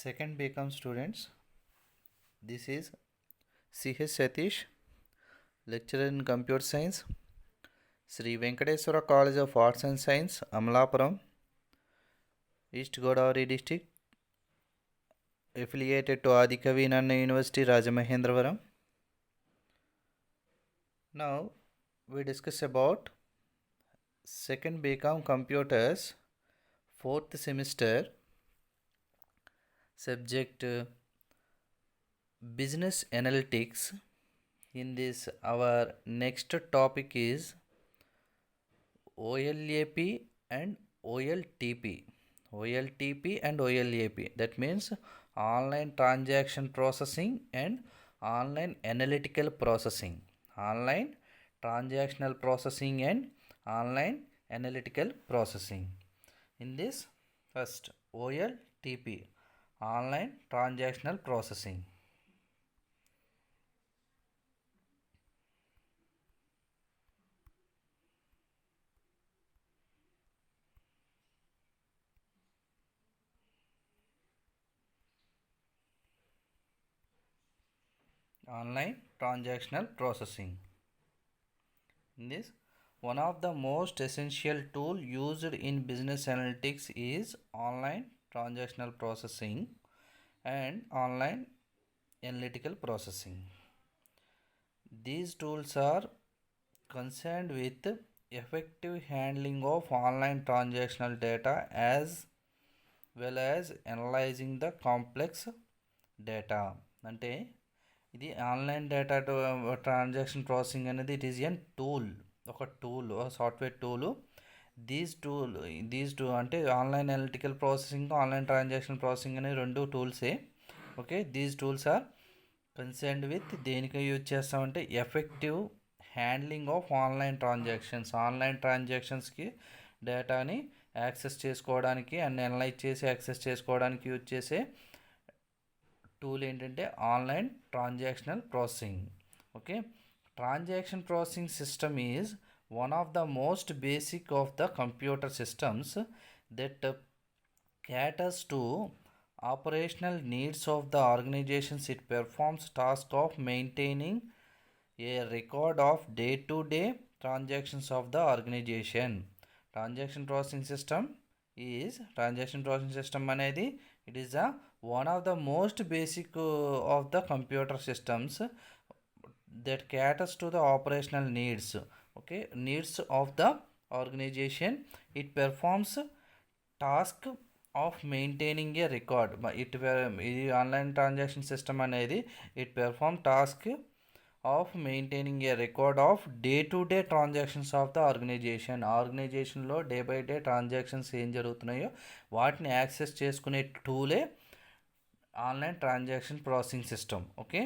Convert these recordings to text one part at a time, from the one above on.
Second BCom students, this is Ch Satish, lecturer in computer science, Sri Venkateswara College of Arts and Science, Amalapuram, East Godavari district, affiliated to Adikavi Nanna University, Rajamahendravaram. Now we discuss about second BCom computers, fourth semester, subject business analytics. In this, our next topic is OLAP and OLTP. OLTP and OLAP. That means online transaction processing and online analytical processing. Online transactional processing and online analytical processing. In this, first OLTP, online transactional processing. Online transactional processing. In this, one of the most essential tool used in business analytics is online transactional processing and online analytical processing. These tools are concerned with effective handling of online transactional data as well as analyzing the complex data. అంటే ఇది online data transaction processing అనేది it is an tool, ఒక tool, software tool. These two అంటే online analytical processing, online transaction processing అనే రెండు టూల్సే. Okay, these tools are concerned with దేనికి use చేస్తామంటే ఎఫెక్టివ్ హ్యాండ్లింగ్ ఆఫ్ ఆన్లైన్ ట్రాన్సాక్షన్స్కి డేటాని యాక్సెస్ చేసుకోవడానికి అండ్ అనలైజ్ చేసి యాక్సెస్ చేసుకోవడానికి యూజ్ చేసే టూల్ ఏంటంటే online transactional processing. Okay, transaction processing system is one of the most basic of the computer systems that caters to operational needs of the organizations. It performs task of maintaining a record of day-to-day transactions of the organization. Transaction processing system అనేది it is a one of the most basic of the computer systems that caters to the operational needs. Okay, needs of the organization. It performs task of maintaining a record. It online transaction system అనేది it perform task of maintaining a record of day-to-day transactions of the ఆర్గనైజేషన్లో day by day transactions ఏం జరుగుతున్నాయో వాటిని access చేసుకునే టూలే online transaction processing system. Okay,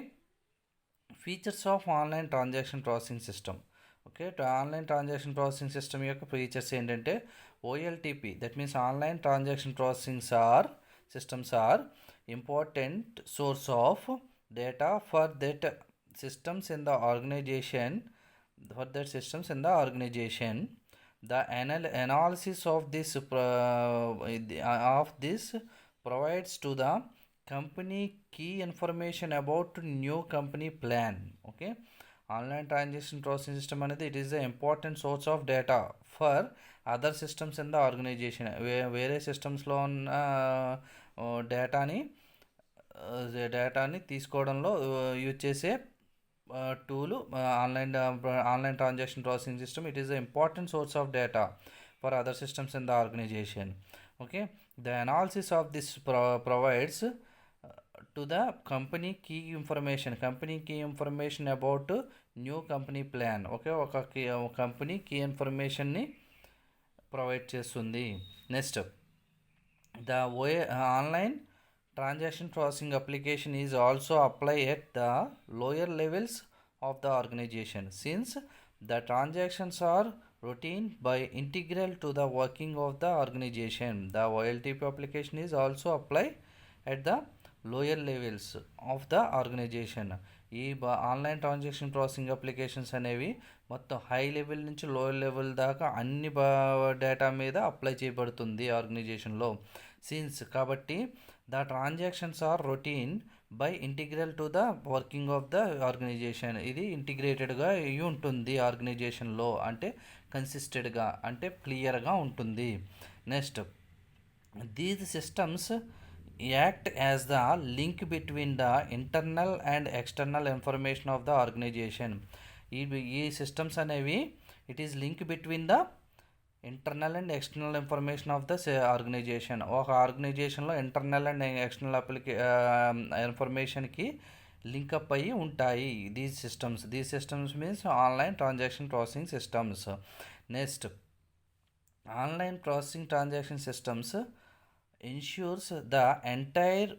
features of online transaction processing system. Okay, online transaction processing system యొక్క features ఏంటంటే OLTP, that means online transaction systems are important source of data for that systems in the organization. The analysis of this provides to the company key information about new company plan. Okay, online transaction processing system అనేది it is the important source of data for other systems in the organization. వేరే సిస్టమ్స్లో ఉన్న డేటాని తీసుకోవడంలో use చేసే టూలు online transaction processing system. It is the important source of data for other systems in the organisation. Okay, the analysis of this provides to the company key information about new company plan. Okay, ఒక company key ఇన్ఫర్మేషన్ని provide చేస్తుంది. Next, the online transaction processing application is also applied at the lower levels of the organization since the transactions are routine by integral to the working of the organization. The OLTP application is also applied at the lower levels of the organisation. ఈ online transaction processing applications అనేవి మొత్తం high level నుంచి lower level దాకా అన్ని data మీద apply చేయబడుతుంది ఆర్గనైజేషన్లో. Since కాబట్టి the transactions are routine by integral to the working of the organisation. ఇది ఇంటిగ్రేటెడ్గా అయి ఉంటుంది ఆర్గనైజేషన్లో, అంటే కన్సిస్టెడ్గా, అంటే క్లియర్గా ఉంటుంది. Next, these systems act as the link between the internal and external information of the organisation. ఈ సిస్టమ్స్ అనేవి it is link between the internal and external information of the organization. ఒక ఆర్గనైజేషన్లో ఇంటర్నల్ అండ్ ఎక్స్టర్నల్ ఇన్ఫర్మేషన్కి link up అయ్యి ఉంటాయి these systems means online transaction processing systems. Next, online processing transaction systems ensures the entire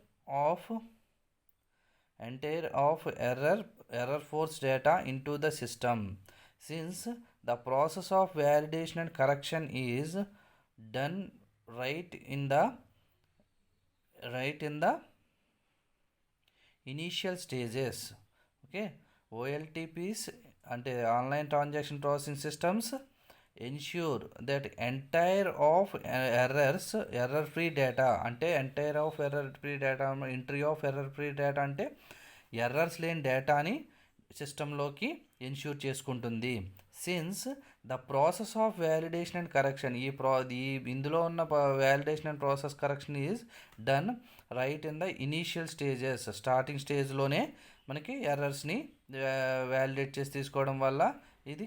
of error force data into the system. Since the process of validation and correction is done right in the initial stages. Okay, OLTPs అంటే online transaction processing systems ensure that entire of error free data అంటే entire of error free data, entry of error free data అంటే errors లేని డేటాని సిస్టంలోకి ensure చేసుకుంటుంది. Since the process of validation and correction, ఇందులో ఉన్న validation and process correction is done right in the initial stages. Starting స్టేజ్లోనే మనకి ఎర్రర్స్ని validate చేసి తీసుకోవడం వల్ల ఇది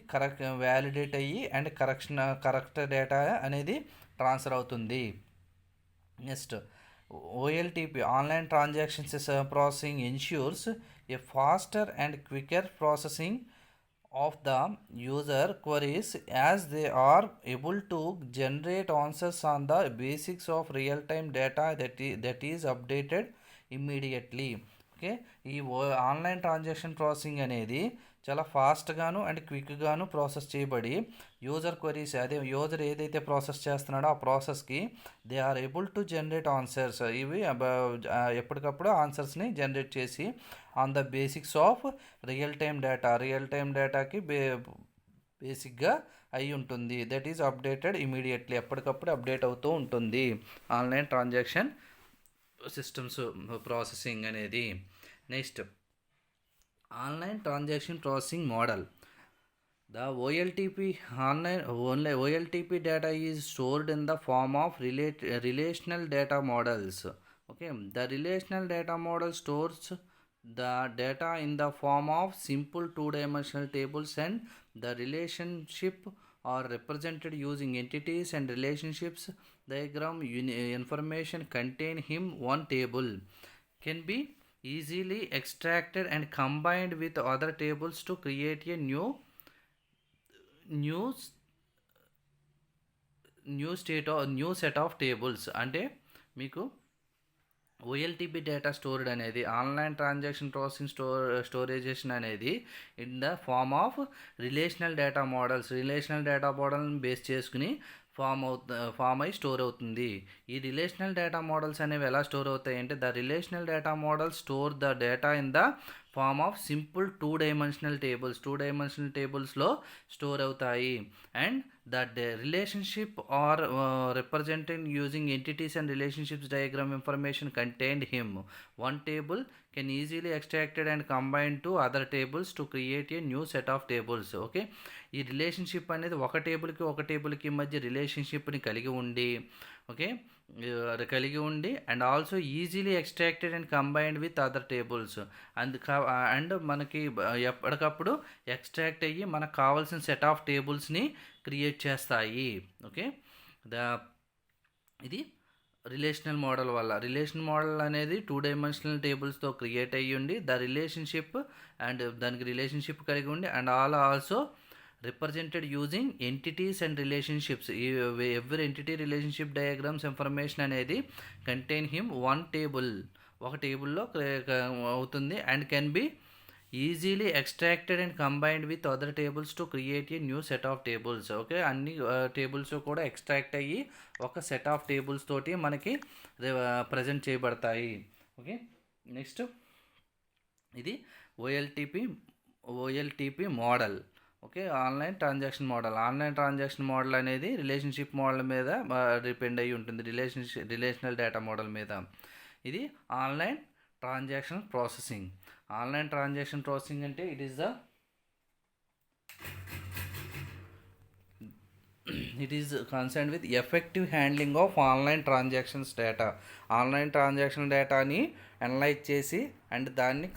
వ్యాలిడేట్ అయ్యి అండ్ కరెక్ట్ డేటా అనేది ట్రాన్స్ఫర్ అవుతుంది. Next, OLTP online transactions processing ensures a faster and quicker processing of the user queries as they are able to generate answers on the basics of real-time data that is updated immediately. Okay, ఈ online transaction processing అనేది చాలా ఫాస్ట్గాను and క్విక్గాను process చేయబడి user queries, అదే user ఏదైతే process చేస్తున్నాడో ఆ ప్రాసెస్కి they are able to generate answers. ఇవి ఎప్పటికప్పుడు ఆన్సర్స్ని జనరేట్ చేసి on the basics of real time డేటాకి బేసిక్గా అయి ఉంటుంది. దట్ ఈజ్ అప్డేటెడ్ ఇమీడియట్లీ, ఎప్పటికప్పుడు అప్డేట్ అవుతూ ఉంటుంది ఆన్లైన్ ట్రాన్సాక్షన్ సిస్టమ్స్ ప్రాసెసింగ్ అనేది. Next, online transaction processing model. The OLTP data is stored in the form of relational data models. Okay, the relational data model stores the data in the form of simple two-dimensional tables, and the relationship are represented using entities and relationships diagram. Information contained in one table can be easily extracted and combined with other tables to create a new set of tables. అంటే మీకు OLTP data stored అనేది online transaction processing స్టోరేజేషన్ అనేది in the form of relational data మోడల్ని base చేసుకుని form అయి store అవుతుంది. ఈ రిలేషనల్ డేటా మోడల్స్ అనేవి ఎలా స్టోర్ అవుతాయి అంటే the relational data model store the data in the form of simple two dimensional టేబుల్స్లో స్టోర్ అవుతాయి. And the relationship are represented using entities and relationships diagram information contained him one table can easily extracted and combined to other tables to create a new set of tables. Okay, ఈ relationship అనేది ఒక టేబుల్కి మధ్య రిలేషన్షిప్ని కలిగి ఉండి and also easily extracted and combined with other tables and మనకి ఎప్పటికప్పుడు ఎక్స్ట్రాక్ట్ అయ్యి మనకు కావాల్సిన సెట్ ఆఫ్ టేబుల్స్ని క్రియేట్ చేస్తాయి. ఓకే, ఇది రిలేషనల్ మోడల్ వల్ల. రిలేషనల్ మోడల్ అనేది టూ డైమెన్షనల్ టేబుల్స్తో క్రియేట్ అయ్యి ఉండి ద రిలేషన్షిప్ అండ్ దానికి రిలేషన్షిప్ కలిగి ఉండి and also represented using entities and relationships. Every entity relationship diagrams information అనేది contain him one table, ఒక టేబుల్లో అవుతుంది and can be easily extracted and combined with other tables to create a new set of tables. Okay, అన్ని tables కూడా extract అయ్యి ఒక set of tables తోటి మనకి ప్రజెంట్ చేయబడతాయి. ఓకే, నెక్స్ట్ ఇది OLTP model. Okay, online transaction model అనేది relationship model మీద డిపెండ్ అయ్యి ఉంటుంది, రిలేషనల్ డేటా మోడల్ మీద. ఇది ఆన్లైన్ ట్రాన్సాక్షన్ ప్రాసెసింగ్ అంటే it is concerned with effective handling of online transactions data. Online transaction డేటాని అనలైజ్ చేసి అండ్ దాన్ని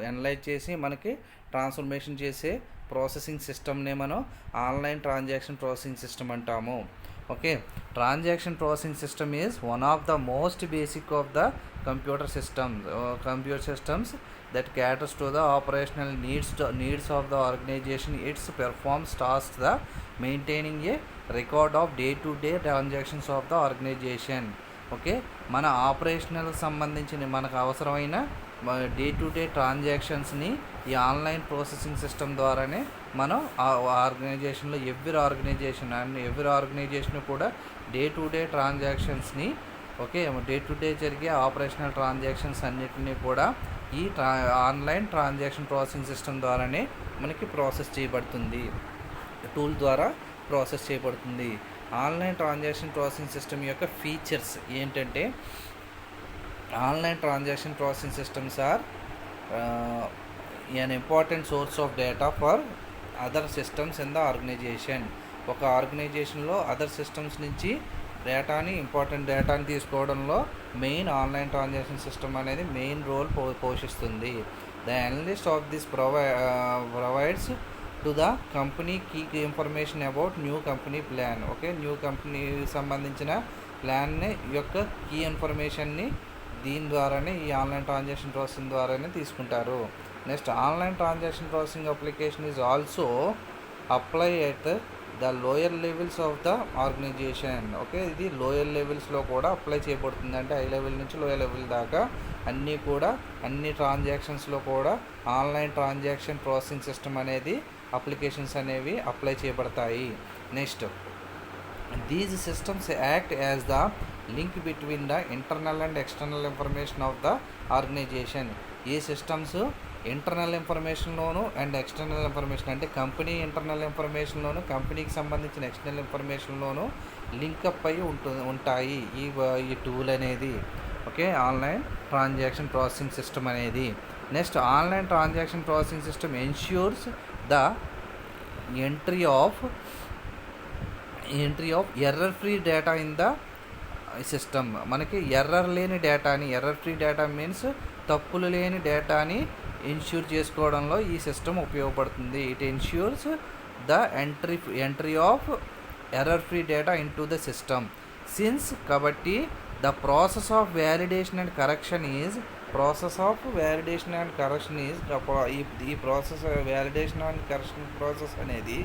అనలైజ్ చేసి మనకి ట్రాన్స్ఫర్మేషన్ చేసే ప్రాసెసింగ్ సిస్టమ్నే మనం ఆన్లైన్ ట్రాన్సాక్షన్ ప్రాసెసింగ్ సిస్టమ్ అంటాము. Okay, transaction processing system is one of the most basic of the computer systems that caters to the operational needs of the organization. It performs tasks the maintaining a record of day-to-day transactions of the organization. Okay, మన operational సంబంధించిన మనకు అవసరమైన day-to-day ట్రాన్సాక్షన్స్ని ఈ online processing system ద్వారానే మనం ఆర్గనైజేషన్లో every organisation కూడా day-to-day ట్రాన్సాక్షన్స్ని, okay, day-to-day జరిగే ఆపరేషనల్ ట్రాన్సాక్షన్స్ అన్నిటినీ కూడా ఈ ఆన్లైన్ ట్రాన్సాక్షన్ ప్రాసెసింగ్ సిస్టమ్ ద్వారానే మనకి ప్రాసెస్ చేయబడుతుంది, టూల్ ద్వారా ప్రాసెస్ చేయబడుతుంది. ఆన్లైన్ ట్రాన్సాక్షన్ ప్రాసెసింగ్ సిస్టమ్ యొక్క ఫీచర్స్ ఏంటంటే, online transaction processing systems are an important source of data for other systems in the organization. ఒక ఆర్గనైజేషన్లో అదర్ సిస్టమ్స్ నుంచి ఇంపార్టెంట్ డేటాని తీసుకోవడంలో మెయిన్ ఆన్లైన్ ట్రాన్సాక్షన్ సిస్టమ్ అనేది మెయిన్ రోల్ పోషిస్తుంది. The analyst of this provides to the company key information about new company plan. Okay, new కంపెనీకి సంబంధించిన ప్లాన్ని యొక్క కీ ఇన్ఫర్మేషన్ని దీని ద్వారానే ఈ ఆన్లైన్ ట్రాన్సాక్షన్ ప్రాసెసింగ్ ద్వారానే తీసుకుంటారు. Next, online transaction processing application is also apply at the lower levels of the organisation. Okay, ఇది లోయర్ లెవెల్స్లో కూడా అప్లై చేయబడుతుంది. అంటే హై లెవెల్ నుంచి లోయర్ లెవెల్ దాకా అన్ని ట్రాన్సాక్షన్స్లో కూడా ఆన్లైన్ ట్రాన్సాక్షన్ ప్రాసెసింగ్ సిస్టమ్ అనేది అప్లికేషన్స్ అనేవి అప్లై చేయబడతాయి. Next, these systems act as the link between the internal and external information of the organisation. ఈ సిస్టమ్స్ ఇంటర్నల్ ఇన్ఫర్మేషన్లోను అండ్ ఎక్స్టర్నల్ ఇన్ఫర్మేషన్ అంటే కంపెనీ ఇంటర్నల్ ఇన్ఫర్మేషన్లోను కంపెనీకి సంబంధించిన ఎక్స్టర్నల్ ఇన్ఫర్మేషన్లోను లింకప్ అయ్యి ఉంటాయి ఈ టూల్ అనేది. Okay, online transaction processing system అనేది. Next, online transaction processing system ensures the entry of error free data in the system. మనకి ఎర్రర్ ఫ్రీ డేటా మీన్స్ తప్పులు లేని డేటాని ఎన్ష్యూర్ చేసుకోవడంలో ఈ సిస్టమ్ ఉపయోగపడుతుంది. It ensures the entry of error free data in to the system since. కాబట్టి the process of validation and correction is ఈ process validation and correction process అనేది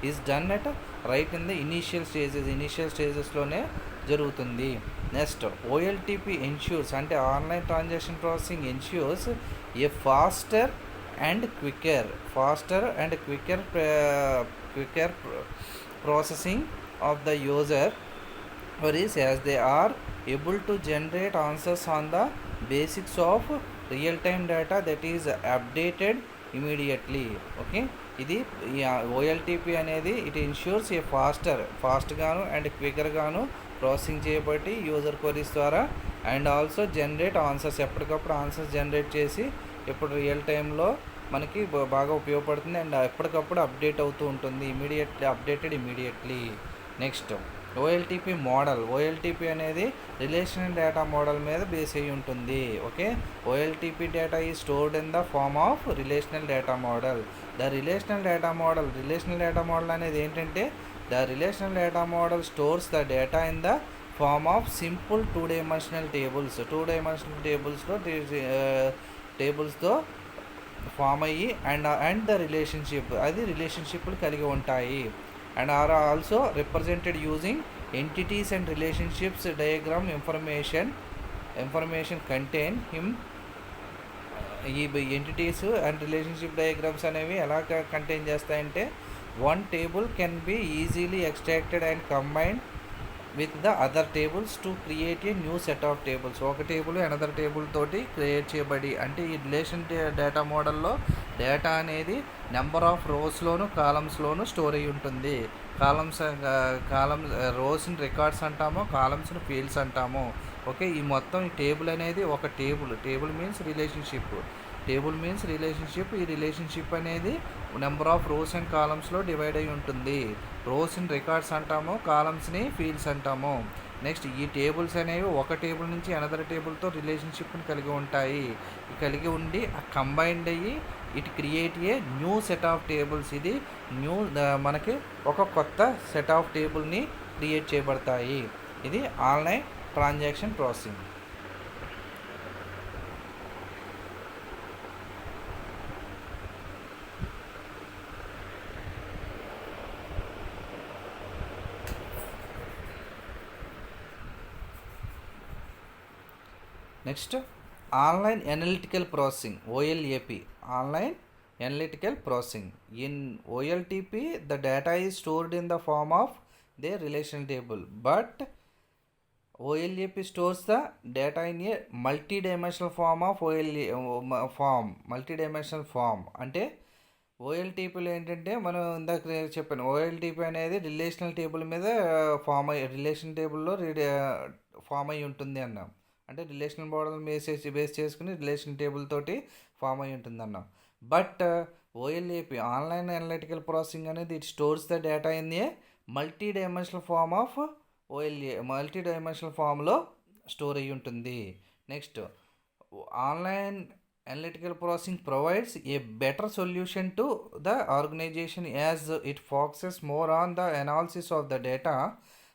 is done at right in the initial స్టేజెస్లోనే జరుగుతుంది. Next, OLTP ensures అంటే online transaction processing ensures a faster and quicker processing of the user queries as they are able to generate answers on the basics of real-time data that is updated immediately. Okay, ఇది OLTP అనేది it ensures a ఫాస్ట్గాను and క్విక్కర్గాను processing చేయబట్టి user queries ద్వారా and also generate answers, ఎప్పటికప్పుడు answers generate చేసి ఇప్పుడు real టైంలో మనకి బాగా ఉపయోగపడుతుంది అండ్ ఎప్పటికప్పుడు అప్డేట్ అవుతూ ఉంటుంది, immediately. Next, OLTP model. OLTP అనేది రిలేషనల్ డేటా మోడల్ మీద బేస్ అయ్యి ఉంటుంది. Okay, OLTP data is stored in the form of relational data model. Relational data model అనేది ఏంటంటే the relational data model stores the data in the form of simple two dimensional టేబుల్స్తో form అయ్యి and the రిలేషన్షిప్లు కలిగి ఉంటాయి and are also represented using entities and relationships diagram information contain him. ఈ entities and relationship diagrams అనేవి ఎలా contain చేస్తాయంటే, one table can be easily extracted and combined with the other tables to create a new set of tables. ఒక table another table తోటి create చేయబడి, అంటే ఈ relation data మోడల్లో డేటా అనేది నెంబర్ ఆఫ్ రోస్లోను కాలమ్స్లోను స్టోర్ అయి ఉంటుంది. కాలమ్స్ రోస్ని రికార్డ్స్ అంటాము, కాలమ్స్ని ఫీల్డ్స్ అంటాము. ఓకే, ఈ మొత్తం ఈ టేబుల్ అనేది ఒక టేబుల్ మీన్స్ రిలేషన్షిప్. ఈ రిలేషన్షిప్ అనేది నెంబర్ ఆఫ్ రోస్ అండ్ కాలమ్స్లో డివైడ్ అయి ఉంటుంది. రోస్ని రికార్డ్స్ అంటాము, కాలమ్స్ని ఫీల్డ్స్ అంటాము. నెక్స్ట్ ఈ టేబుల్స్ అనేవి ఒక టేబుల్ నుంచి అనదర్ టేబుల్తో రిలేషన్షిప్ని కలిగి ఉండి కంబైన్డ్ అయ్యి it create a new set of tables. ఇది మనకి ఒక కొత్త సెట్ ఆఫ్ టేబుల్ని క్రియేట్ చేయబడతాయి. ఇది online transaction processing. Next online analytical processing, OLAP. Online analytical processing. In OLTP the data is stored in the form of the relational table, but OLAP stores the data in a multi-dimensional form of multi-dimensional form. అంటే OLTPలో ఏంటంటే మనం ఇందాక చెప్పాను, OLTP అనేది relational table మీద relation టేబుల్లో form అయి ఉంటుంది అన్నాం. అంటే రిలేషనల్ మోడల్ బేస్ చేసుకుని రిలేషన్ టేబుల్ తోటి ఫామ్ అయి ఉంటుంది అన్నాం. But OLAP online analytical processing అనేది it stores the data in a multi dimensional ఫామ్లో స్టోర్ అయ్యి ఉంటుంది. Next online analytical processing provides a better solution to the organization as it focuses more on the analysis of the data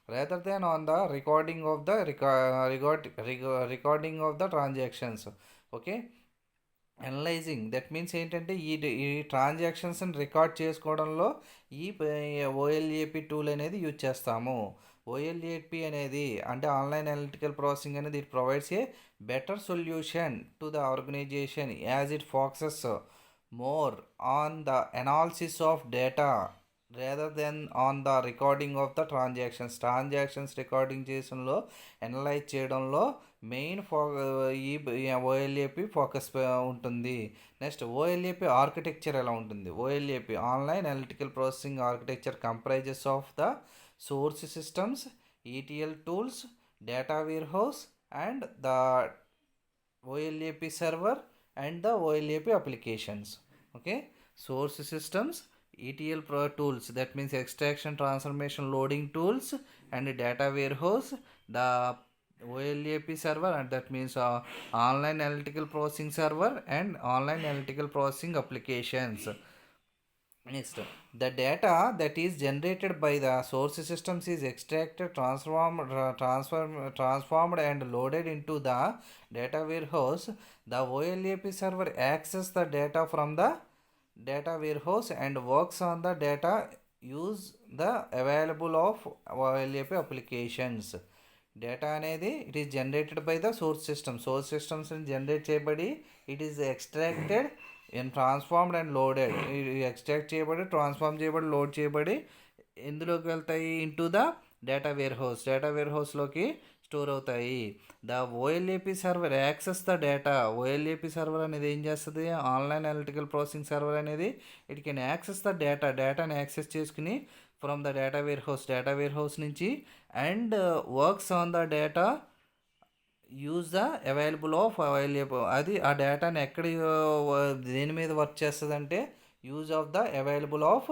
rather than on the recording of the transactions. Okay, analysing that means ఏంటంటే ఈ ట్రాన్సాక్షన్స్ని record చేసుకోవడంలో ఈ OLAP tool అనేది use చేస్తాము. OLAP అనేది అంటే online analytical processing అనేది it provides A better solution to the organization as it focuses more on the analysis of data rather than on the recording of the transactions recording చేసడంలో analyse చేయడంలో main ఈ OLAP focus ఉంటుంది. Next OLAP architecture ఎలా ఉంటుంది? OLAP online analytical processing architecture comprises of the source systems, ETL tools, data warehouse and the OLAP server and the OLAP applications. Okay, source systems, ETL tools, that means extraction, transformation, loading tools, and data warehouse, the OLAP server, and that means online analytical processing server and online analytical processing applications. Next, the data that is generated by the source systems is extracted, transformed and loaded into the data warehouse. The OLAP server accesses the data from the data warehouse and works on the data use the available of OLAP applications. Data అనేది it is generated by the source systems generate చేయబడి it is extracted and transformed and loaded. Extract చేయబడి, transform చేయబడి, load చేయబడి ఎందులోకి వెళ్తాయి? Into the data వేర్ హౌస్లోకి store అవుతాయి. The OLAP server access the data. OLAP server అనేది ఏం చేస్తుంది? ఆన్లైన్ అనలిటికల్ ప్రాసెసింగ్ సర్వర్ అనేది ఇట్ కెన్ యాక్సెస్ ద డేటాని యాక్సెస్ చేసుకుని from the data warehouse నుంచి and works on the data use the available of OLAP. అది ఆ డేటాని ఎక్కడ దేని మీద వర్క్ చేస్తుంది అంటే use of the available of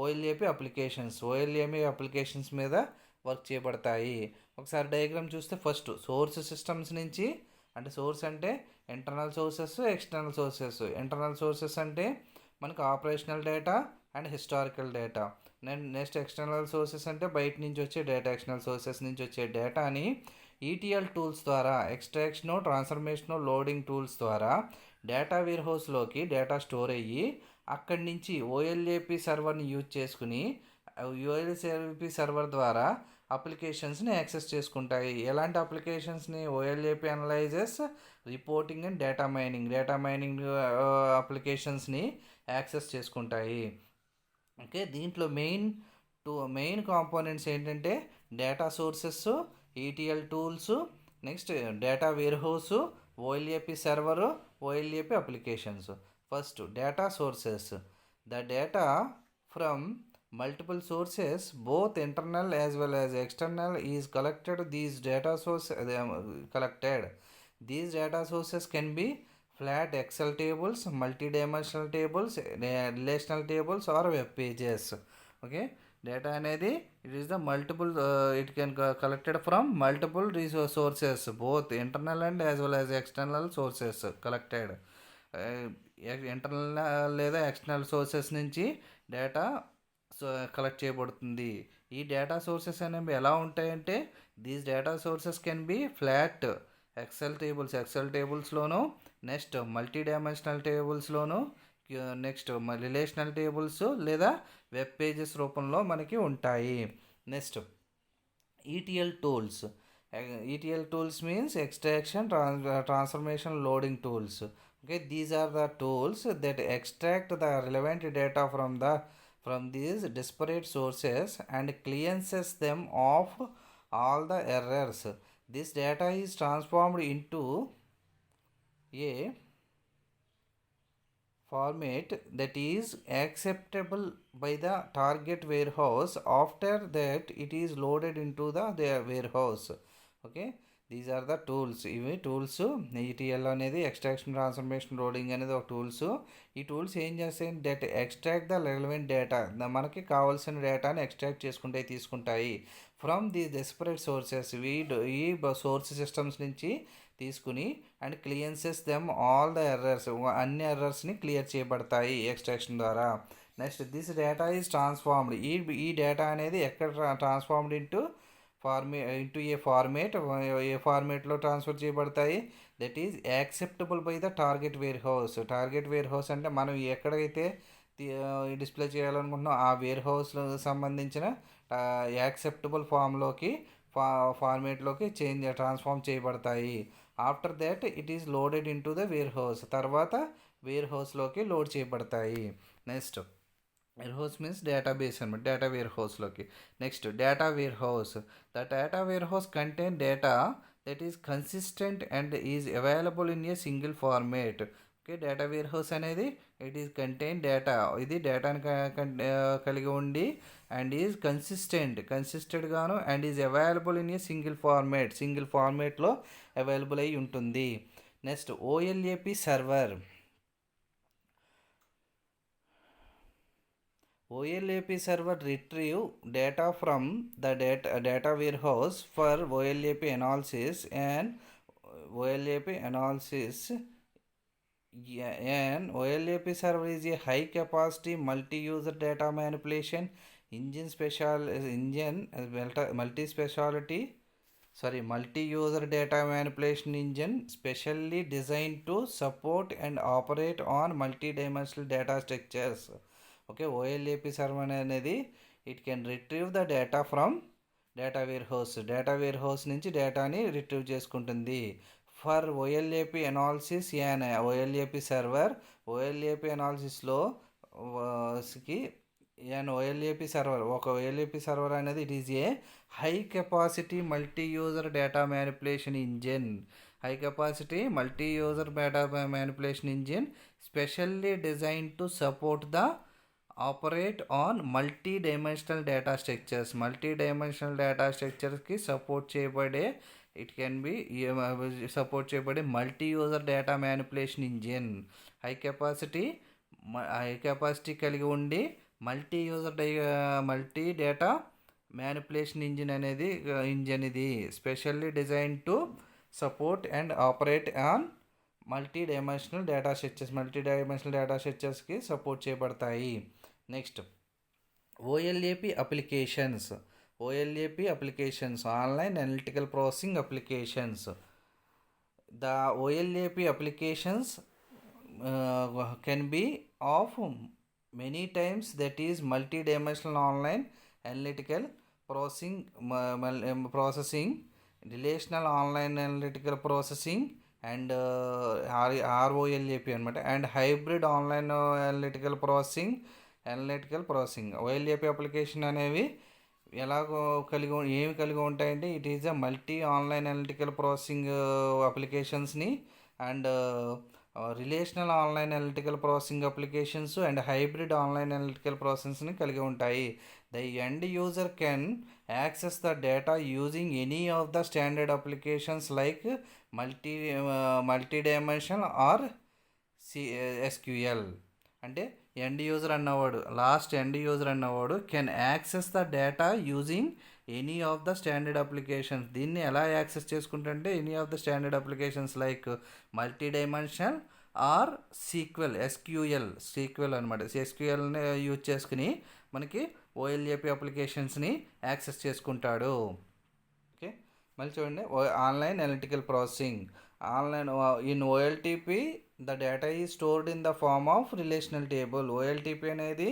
OLAP applications మీద వర్క్ చేయబడతాయి. ఒకసారి డయాగ్రామ్ చూస్తే ఫస్ట్ సోర్స్ సిస్టమ్స్ నుంచి, అంటే సోర్స్ అంటే internal sources, external sources. Internal sources అంటే మనకు operational data and historical data. Next external sources అంటే బయట నుంచి వచ్చే డేటా, ఎక్స్టర్నల్ సోర్సెస్ నుంచి వచ్చే డేటాని ETL టూల్స్ ద్వారా ఎక్స్ట్రాక్షను, ట్రాన్స్ఫర్మేషను, లోడింగ్ టూల్స్ ద్వారా డేటా వేర్ హౌస్లోకి డేటా స్టోర్ అయ్యి అక్కడి నుంచి OLAP సర్వర్ని యూజ్ చేసుకుని OLAP సర్వర్ ద్వారా అప్లికేషన్స్ని యాక్సెస్ చేసుకుంటాయి. ఎలాంటి అప్లికేషన్స్ని? OLAP analyses, reporting and data mining అప్లికేషన్స్ని యాక్సెస్ చేసుకుంటాయి. ఓకే, దీంట్లో మెయిన్ కాంపోనెంట్స్ ఏంటంటే data sources, ETL tools, next data warehouse, OLAP server, OLAP applications. First data sources. The data from multiple sources, both internal as well as external, is collected. These data sources can be flat Excel tables, multi-dimensional tables, relational tables, or web pages. Okay, data అనేది it is the multiple it can collected from multiple resource sources, both internal and as well as external sources collected. Internal లేదా external sources నుంచి data collect చేయబడుతుంది. ఈ data sources అనేవి ఎలా ఉంటాయంటే, these data sources can be flat excel టేబుల్స్లోను, next multi dimensional టేబుల్స్లోను, next relational tables లేదా వెబ్ పేజెస్ రూపంలో మనకి ఉంటాయి. Next ETL tools. ETL tools means extraction, transformation, loading tools. Okay, these are the tools that extract the relevant data from these disparate sources and cleanses them of all the errors. This data is transformed into a format that is acceptable by the target warehouse. After that, it is loaded into their warehouse. Okay, these are the tools. ఇవి tools. ETL అనేది extraction, transformation, loading అనేది ఒక tools. ఈ tools ఏం చేస్తాయి, data extract the relevant data, మనకి కావాల్సిన డేటాని ఎక్స్ట్రాక్ట్ తీసుకుంటాయి ఫ్రమ్ ది డెస్పరేట్ సోర్సెస్. ఈ సోర్స్ సిస్టమ్స్ నుంచి తీసుకుని and cleanses them all the errors, అన్ని ఎర్రర్స్ని క్లియర్ చేయబడతాయి ఎక్స్ట్రాక్షన్ ద్వారా. Next this data is transformed. ఈ డేటా అనేది ఎక్కడ ట్రాన్స్ఫార్మ్డ్ ఇంటూ ఏ ఫార్మేట్లో ట్రాన్స్ఫర్ చేయబడతాయి. That is acceptable by the target warehouse. Target warehouse అంటే మనం ఎక్కడైతే డిస్ప్లే చేయాలనుకుంటున్నాం ఆ వేర్ హౌస్లో సంబంధించిన యాక్సెప్టబుల్ ఫార్మేట్లోకి ట్రాన్స్ఫార్మ్ చేయబడతాయి. After that it is loaded in to the warehouse. తర్వాత వేర్ హౌస్లోకి లోడ్ చేయబడతాయి. నెక్స్ట్ warehouse means database అనమాట, డేటా వేర్ హౌస్లోకి. Next data warehouse. The data warehouse contain data that is consistent and is available in a single format. Okay, data warehouse అనేది it is contain data, ఇది డేటాని కలిగి ఉండి and is consistent గాను and is available in a single ఫార్మేట్లో available అయి ఉంటుంది. Next OLAP server. OLAP server retrieve data from the data warehouse for OLAP analysis and OLAP server is a high capacity multi-user data manipulation multi-user data manipulation engine specially designed to support and operate on multi-dimensional data structures. Okay, OLAP server అనేది it can retrieve the data from data warehouse నుంచి డేటాని retrieve చేసుకుంటుంది. For OLAP analysis OLAP server, OLAP అనాలిసిస్లో ఒక OLAP server అనేది it is a high capacity multi user data manipulation engine. Specially design to support the operate on multi-dimensional data స్ట్రక్చర్స్కి support చేయబడే multi user data manipulation engine. High capacity కలిగి ఉండి multi data manipulation engine ఇది specially design to support and operate on multi-dimensional data స్ట్రక్చర్స్కి support చేయబడతాయి. Next OLAP applications. Online analytical processing applications. The OLAP applications can be of many types, that is multi-dimensional online analytical processing, relational online analytical processing and ROLAP అనమాట, and hybrid online analytical processing. OLAP application అనేవి ఎలాగో ఏమి కలిగి ఉంటాయంటే it is a multi online analytical processing అప్లికేషన్స్ని and relational online analytical processing applications and hybrid online analytical ప్రాసెసింగ్స్ని కలిగి ఉంటాయి. The end user can access the data using any of the standard applications like multi dimensional or SQL. అంటే end user అన్నవాడు end user అన్నవాడు can access the data using any of the standard applications. దీన్ని ఎలా access చేసుకుంటుంటే any of the standard applications like multi dimensional or sequel అనమాట. ఎస్క్యూఎల్ని use చేసుకుని మనకి ఓఎల్ఏపి అప్లికేషన్స్ని యాక్సెస్ చేసుకుంటాడు. ఓకే, మళ్ళీ చూడండి, online analytical processing. In OLTP the data is stored in the form of relational table. OLTP అనేది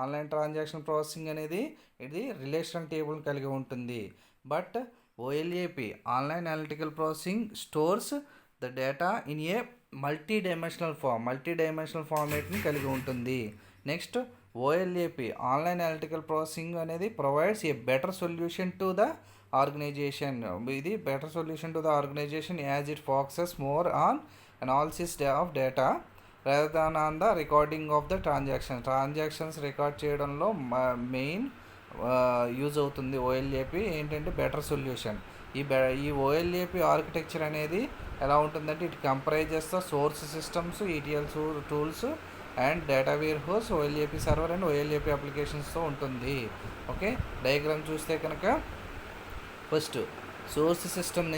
ఆన్లైన్ ట్రాన్సాక్షన్ ప్రాసెసింగ్ అనేది ఇది రిలేషనల్ టేబుల్ని కలిగి ఉంటుంది. But OLAP online analytical processing stores the data in a multi dimensional ఫార్మేట్ని కలిగి ఉంటుంది. Next, OLAP online analytical processing అనేది provides a better solution to the organisation. ఇది better solution to the organisation as it focuses more on analysis of data rather than on the recording of the transactions record చేయడంలో main use అవుతుంది OLAP. ఏంటంటే better solution. ఈ OLAP architecture అనేది ఎలా ఉంటుందంటే it comprises the source systems, ETL tools and data warehouse, OLAP server and OLAP అప్లికేషన్స్తో ఉంటుంది. Okay, diagram చూస్తే కనుక ఫస్ట్ సోర్స్ సిస్టమ్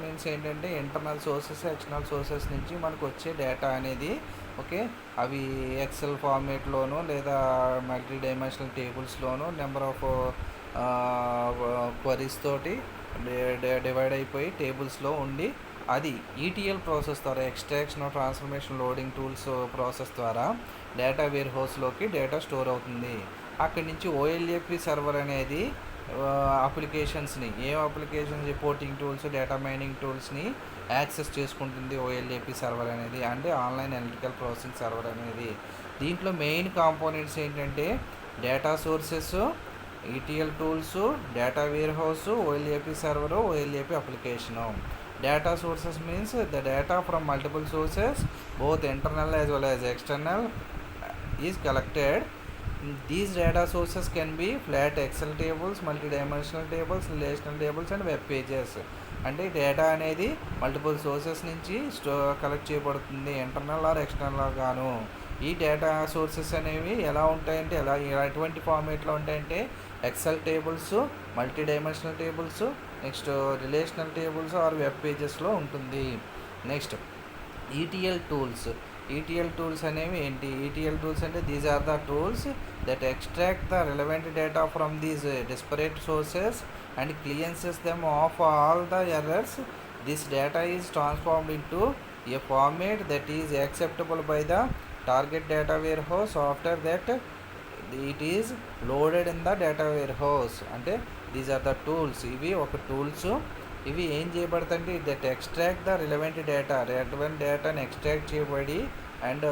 నుంచి ఏంటంటే ఇంటర్నల్ సోర్సెస్, ఎక్స్టర్నల్ సోర్సెస్ నుంచి మనకు వచ్చే డేటా అనేది, ఓకే, అవి ఎక్సెల్ ఫార్మేట్లోనూ లేదా మల్టీ డైమెన్షనల్ టేబుల్స్లోనూ నెంబర్ ఆఫ్ క్వరీస్ తోటి డివైడ్ అయిపోయి టేబుల్స్లో ఉండి అది ఈటీఎల్ ప్రాసెస్ ద్వారా extraction, transformation, loading tools process ద్వారా డేటా వేర్ హౌస్లోకి డేటా స్టోర్ అవుతుంది. అక్కడి నుంచి ఓఎల్ఏపి సర్వర్ అనేది అప్లికేషన్స్ని రిపోర్టింగ్ టూల్స్, డేటా మైనింగ్ టూల్స్ని యాక్సెస్ చేసుకుంటుంది ఓఎల్ఏపి సర్వర్ అనేది, అంటే ఆన్లైన్ అనలిటికల్ ప్రాసెసింగ్ సర్వర్ అనేది. దీంట్లో మెయిన్ కాంపోనెంట్స్ ఏంటంటే data sources, ETL tools, data warehouse, OLAP server, OLAP application. Data sources means the data from multiple sources both internal as well as external is collected. These data sources can be flat Excel tables, multi-dimensional tables, relational tables and web pages. అంటే data అనేది multiple sources నుంచి collect చేయబడుతుంది, internal are external గాను. ఈ data sources అనేవి ఎలా ఉంటాయంటే ఎటువంటి ఫార్మేట్లో ఉంటాయంటే Excel tables, multi dimensional tables, next relational tables or web పేజెస్లో ఉంటుంది. నెక్స్ట్, ఈటీఎల్ టూల్స్ అనేవి ఏంటి? ఈటీఎల్ టూల్స్ అంటే these are the tools that extract the relevant data from these disparate sources and cleanses them of all the errors. This data is transformed into a format that is acceptable by the target data warehouse after that it is loaded in the data warehouse. అంటే these are the tools. ఇవి ఒక tools. ఇవి ఏం చేయబడతాయంటే that extract the relevant డేటాని extract చేయబడి and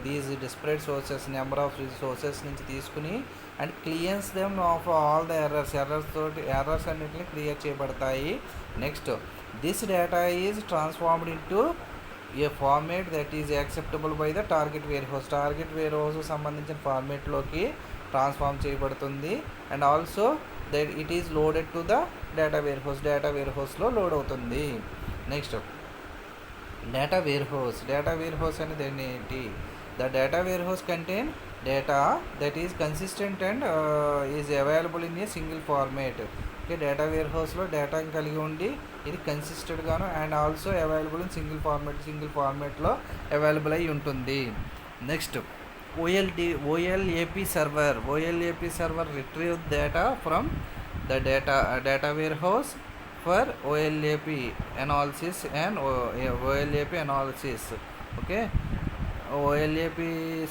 these disparate sources, number of sources నుంచి తీసుకుని and cleanse them of all the errors అన్నింటినీ క్లియర్ చేయబడతాయి. Next, this data is transformed into a format that is acceptable by the target warehouse సంబంధించిన ఫార్మేట్లోకి transform చేయబడుతుంది. And also that it is loaded to the data వేర్ హౌస్లో load అవుతుంది. Next, data warehouse అనేది ఏంటి? The data warehouse contain data that is consistent and is available in a single format. Okay, data వేర్ హౌస్లో డేటాని కలిగి ఉండి ఇది కన్సిస్టెంట్గాను and also available in single ఫార్మేట్లో అవైలబుల్ అయి ఉంటుంది. Next, OLAP server retrieve data from the data warehouse for OLAP analysis and OLAP analysis. Okay, OLAP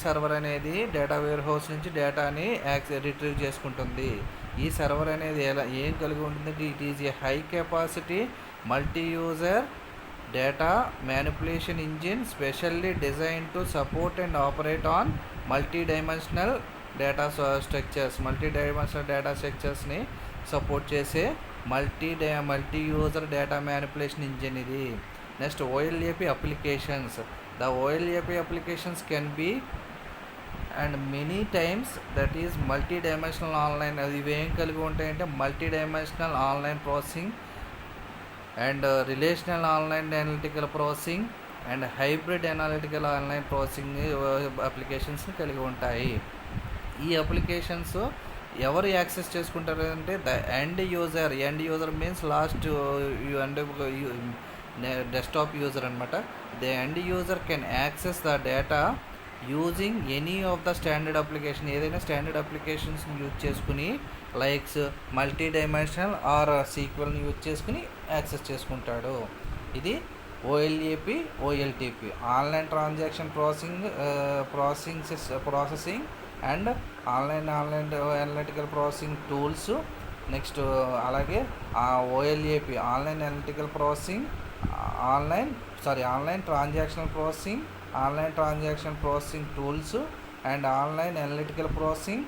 server అనేది డేటా వేర్ హౌస్ నుంచి డేటాని రిట్రీవ్ చేసుకుంటుంది. ఈ సర్వర్ అనేది ఏం కలిగి ఉంటుందంటే it is a high capacity multi user data manipulation engine specially designed to support and operate on multi-dimensional data structures, multi dimensional data స్ట్రక్చర్స్ని సపోర్ట్ చేసే multi user data manipulation engine ఇది. Next OLAP applications. The OLAP applications can be and many times that is multi dimensional online. అది ఇవేం కలిగి ఉంటాయంటే multi dimensional online processing and relational online analytical processing and hybrid analytical online processing అప్లికేషన్స్ని కలిగి ఉంటాయి. ఈ applications ఎవరు access చేసుకుంటారు అంటే the end user means last desktop user అనమాట. The end user can access the data using any of the standard application. ఏదైనా standard అప్లికేషన్స్ని యూజ్ చేసుకుని లైక్స్ మల్టీ డైమెన్షనల్ ఆర్ సీక్వెల్ని యూజ్ చేసుకుని యాక్సెస్ చేసుకుంటాడు. ఇది OLAP OLTP online transaction processing and online analytical processing tools. Next అలాగే OLAP online analytical processing online transaction processing tools and online analytical processing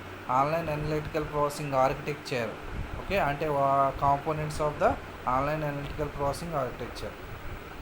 architecture. Okay, అంటే components of the online analytical processing architecture.